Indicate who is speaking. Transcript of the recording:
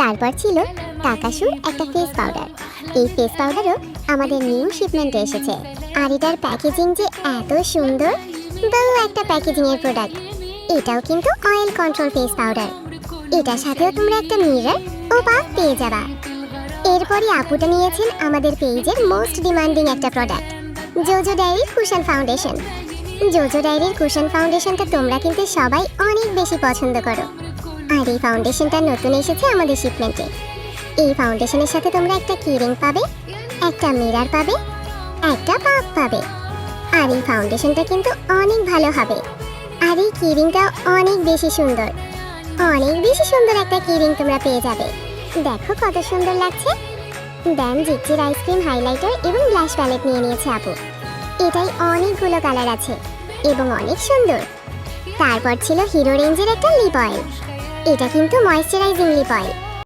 Speaker 1: তারপর ছিল টাকাশুর একটা ফেস পাউডার। এই ফেস পাউডারও আমাদের নিউ শিপমেন্টে এসেছে। আর এটার প্যাকেজিং যে এত সুন্দর, বড় একটা প্যাকেজিং এর প্রোডাক্ট। এটাও কিন্তু অয়েল কন্ট্রোল ফেস পাউডার। এটার সাথেও তোমরা একটা মিরর ও পাফ পেয়ে যাবা। এরপরই আপুটা নিয়েছেন আমাদের পেজের মোস্ট ডিমান্ডিং একটা প্রোডাক্ট, জোজো ডায়েরির কুশন ফাউন্ডেশন। জোজো ডায়েরির কুশন ফাউন্ডেশনটা তোমরা কিন্তু সবাই অনেক বেশি পছন্দ করো। আর এই ফাউন্ডেশনটা নতুন এসেছে আমাদের শিপমেন্টে। এই ফাউন্ডেশনের সাথে তোমরা একটা কিরিং পাবে, একটা মিরর পাবে, একটা পাফ পাবে। আর এই ফাউন্ডেশনটা কিন্তু অনেক ভালো হবে। আর এই কিরিংটা অনেক বেশি সুন্দর, অনেক বেশি সুন্দর একটা কিরিং তোমরা পেয়ে যাবে। দেখো কত সুন্দর লাগছে। দেন জিকজির আইসক্রিম হাইলাইটার এবং ব্লাশ প্যালেট নিয়ে নিয়েছে আপু। এটাই অনেকগুলো কালার আছে এবং অনেক সুন্দর। তারপর ছিল হিরো রেঞ্জের একটা লিপ অয়েল। এটা কিন্তু ময়েশ্চারাইজিং লিপ অয়েল।